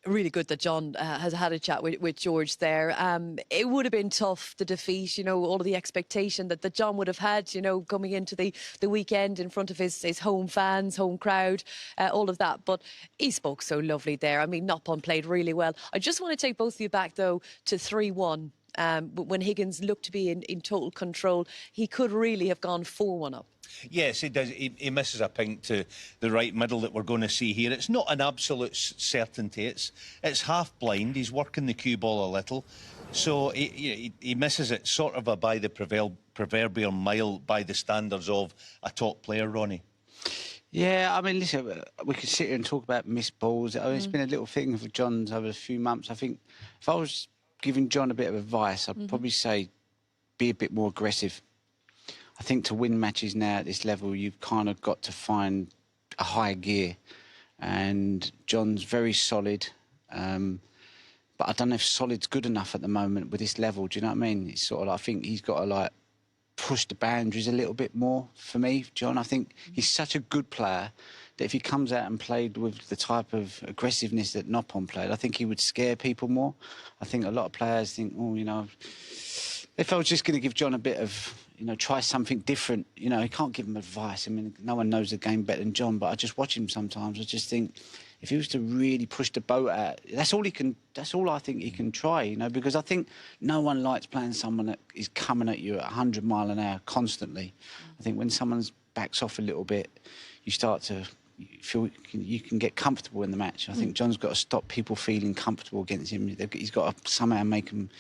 Really good that John has had a chat with George there. It would have been tough, the defeat, you know, all of the expectation that John would have had, you know, coming into the weekend in front of his home fans, home crowd, all of that. But he spoke so lovely there. I mean, Noppon played really well. I just want to take both of you back, though, to 3-1. When Higgins looked to be in total control, he could really have gone 4-1 up. Yes, he does. He misses a pink to the right middle that we're going to see here. It's not an absolute certainty. It's half blind. He's working the cue ball a little. So he misses it sort of by the proverbial mile by the standards of a top player, Ronnie. Yeah, I mean, listen, we could sit here and talk about missed balls. I mean, it's been a little thing for John's over a few months. I think if I was giving John a bit of advice, I'd probably say be a bit more aggressive. I think to win matches now at this level, you've kind of got to find a higher gear. And John's very solid. But I don't know if solid's good enough at the moment with this level. Do you know what I mean? It's sort of like, I think he's got to, like, push the boundaries a little bit more for me, John. I think he's such a good player that if he comes out and played with the type of aggressiveness that Noppon played, I think he would scare people more. I think a lot of players think, oh, you know, if I was just going to give John a bit of, you know, try something different, you know, he can't give him advice. I mean, no one knows the game better than John, but I just watch him sometimes. I just think if he was to really push the boat out, that's all he can, that's all I think he can try, you know, because I think no one likes playing someone that is coming at you at 100 mile an hour constantly. I think when someone's backs off a little bit, you start to feel you can get comfortable in the match. I think John's got to stop people feeling comfortable against him. He's got to somehow make them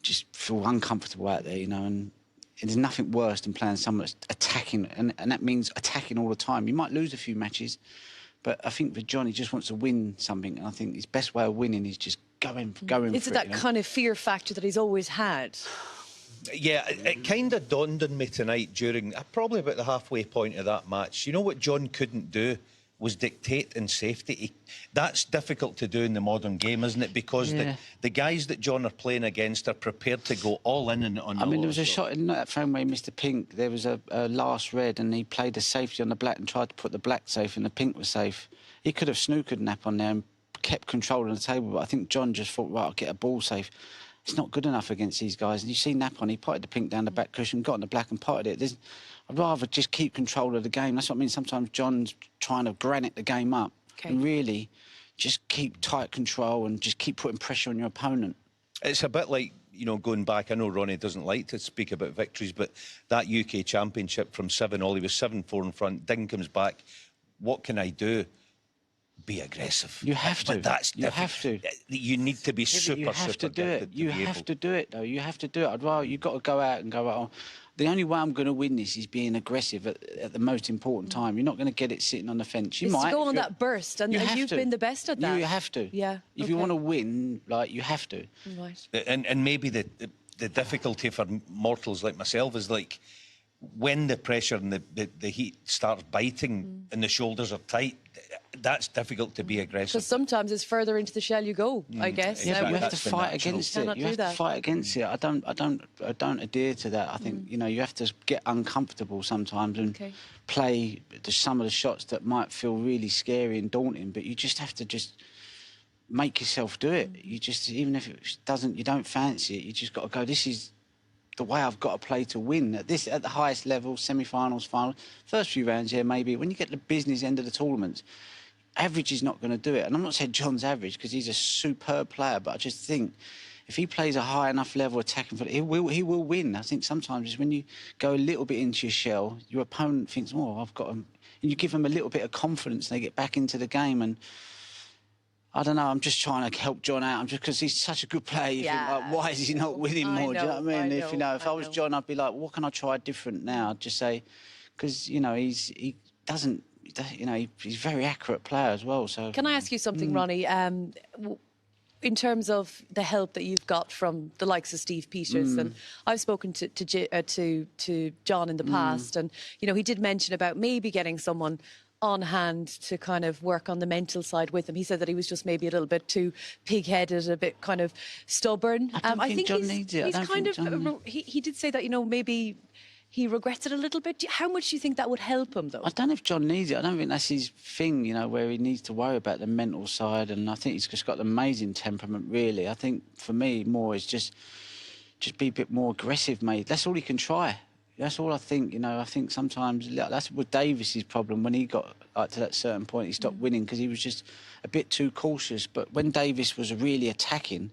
just feel uncomfortable out there, you know, and there's nothing worse than playing someone that's attacking, and that means attacking all the time. You might lose a few matches, but I think for John, he just wants to win something, and I think his best way of winning is just going for it. Is it that kind of fear factor that he's always had? Yeah, it kind of dawned on me tonight during, probably about the halfway point of that match. You know what John couldn't do was dictate in safety. That's difficult to do in the modern game, isn't it? Because the guys that John are playing against are prepared to go all in on the I mean, there was a shot in that frame where he missed the pink. There was a last red, and he played a safety on the black and tried to put the black safe, and the pink was safe. He could have snookered Nappon there and kept control of the table, but I think John just thought, right, I'll get a ball safe. It's not good enough against these guys. And you see Nappon, he potted the pink down the back cushion, got in the black and potted it. I'd rather just keep control of the game. That's what I mean. Sometimes John's trying to granite the game up. And really just keep tight control and just keep putting pressure on your opponent. It's a bit like, you know, going back, I know Ronnie doesn't like to speak about victories, but that UK Championship from 7-all, he was 7-4 in front, Ding comes back. What can I do? Be aggressive. You have to. But that's you have to. You need to be super. You have to do it. You have to do it, though. You have to do it. I'd rather you've got to go out and go, oh, the only way I'm going to win this is being aggressive at the most important time. You're not going to get it sitting on the fence. You might to go on that burst, and you've been the best at that. You have to. Yeah. If you want to win, like, you have to. Right. And maybe the difficulty for mortals like myself is, like, when the pressure and the heat starts biting and the shoulders are tight, that's difficult to be aggressive. Because sometimes it's further into the shell you go, I guess. Yeah, but you have to fight against it. You have to fight against it. I don't adhere to that. I think, you know, you have to get uncomfortable sometimes and play some of the shots that might feel really scary and daunting, but you just have to just make yourself do it. You just, even if it doesn't, you don't fancy it, you just got to go, this is the way I've got to play to win. At the highest level, semi-finals, finals, first few rounds, yeah, maybe. When you get the business end of the tournament, average is not going to do it. And I'm not saying John's average, because he's a superb player, but I just think if he plays a high enough level attacking, he will win. I think sometimes when you go a little bit into your shell, your opponent thinks, oh, I've got him. And you give them a little bit of confidence, and they get back into the game. And I don't know, I'm just trying to help John out. I'm just, because he's such a good player, you think, like, why is he not winning more? Do you know what I mean? If I was John, I'd be like, what can I try different now? I'd just say, because, you know, he doesn't, you know, he's a very accurate player as well. So can I ask you something, Ronnie? In terms of the help that you've got from the likes of Steve Peters, and I've spoken to John in the past, and, you know, he did mention about maybe getting someone on hand to kind of work on the mental side with him. He said that he was just maybe a little bit too pig-headed, a bit kind of stubborn. I think John needs it. He did say that, you know, maybe he regrets it a little bit. How much do you think that would help him, though? I don't know if John needs it. I don't think that's his thing, you know, where he needs to worry about the mental side. And I think he's just got an amazing temperament, really. I think for me, more is just be a bit more aggressive, mate. That's all he can try. That's all I think, you know. I think sometimes that's with Davis's problem. When he got like to that certain point, he stopped winning because he was just a bit too cautious. But when Davis was really attacking,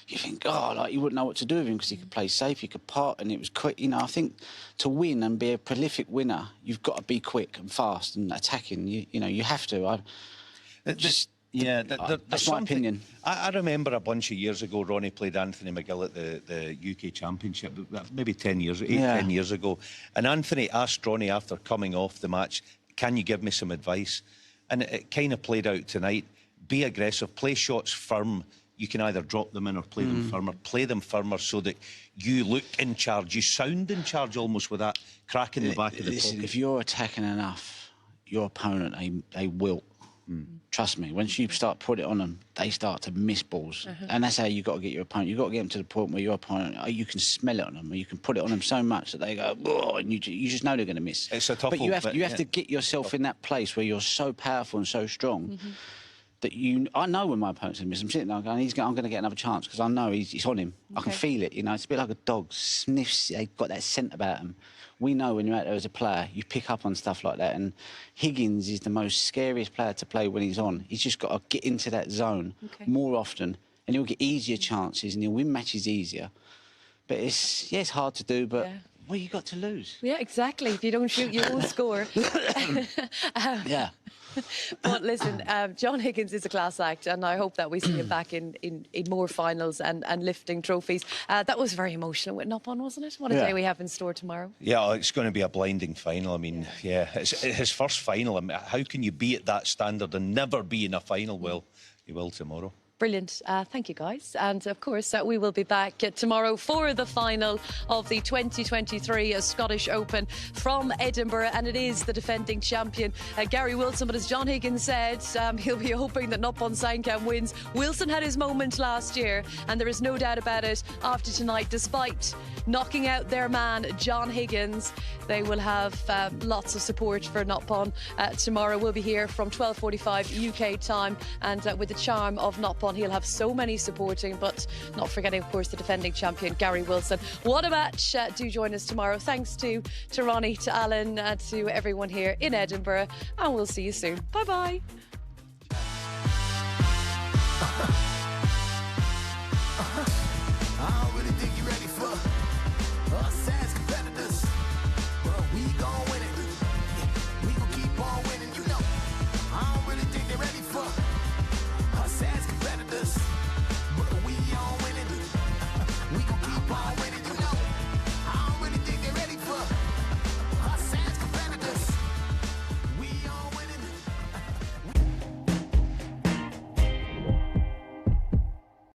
you think, oh, like you wouldn't know what to do with him because he could play safe, he could part, and it was quick. You know, I think to win and be a prolific winner, you've got to be quick and fast and attacking. You know, you have to. That's my opinion. I remember a bunch of years ago, Ronnie played Anthony McGill at the UK Championship, maybe 10 years ago. And Anthony asked Ronnie after coming off the match, can you give me some advice? And it kind of played out tonight. Be aggressive, play shots firm. You can either drop them in or play them firmer. Play them firmer so that you look in charge. You sound in charge almost with that crack in the back of the pocket. If you're attacking enough, your opponent, they wilt. Trust me, once you start putting it on them, they start to miss balls. And that's how you've got to get your opponent. You've got to get them to the point where your opponent, you can smell it on them, or you can put it on them so much that they go, whoa, and you just know they're going to miss. It's a tough But you have to get yourself in that place where you're so powerful and so strong that I know when my opponent's going to miss. I'm sitting there going, I'm going to get another chance because I know he's on him. I can feel it, you know. It's a bit like a dog sniffs. They've got that scent about them. We know when you're out there as a player, you pick up on stuff like that. And Higgins is the most scariest player to play when he's on. He's just got to get into that zone more often, and he'll get easier chances, and he'll win matches easier. But it's hard to do, but what you got to lose? Yeah, exactly. If you don't shoot, you won't score. Yeah. But listen, John Higgins is a class act, and I hope that we see him back in more finals and lifting trophies. That was very emotional with Noppon, wasn't it? What a day we have in store tomorrow. Yeah, it's going to be a blinding final. I mean, it's his first final. I mean, how can you be at that standard and never be in a final? Well, he will tomorrow. Brilliant. Thank you, guys. And, of course, we will be back tomorrow for the final of the 2023 Scottish Open from Edinburgh. And it is the defending champion, Gary Wilson. But as John Higgins said, he'll be hoping that Noppon Saengkham wins. Wilson had his moment last year, and there is no doubt about it. After tonight, despite knocking out their man, John Higgins, they will have lots of support for Noppon tomorrow. We'll be here from 12:45 UK time. And with the charm of Noppon, he'll have so many supporting, but not forgetting, of course, the defending champion, Gary Wilson. What a match. Do join us tomorrow. Thanks to Ronnie, to Alan, to everyone here in Edinburgh, and we'll see you soon. Bye-bye.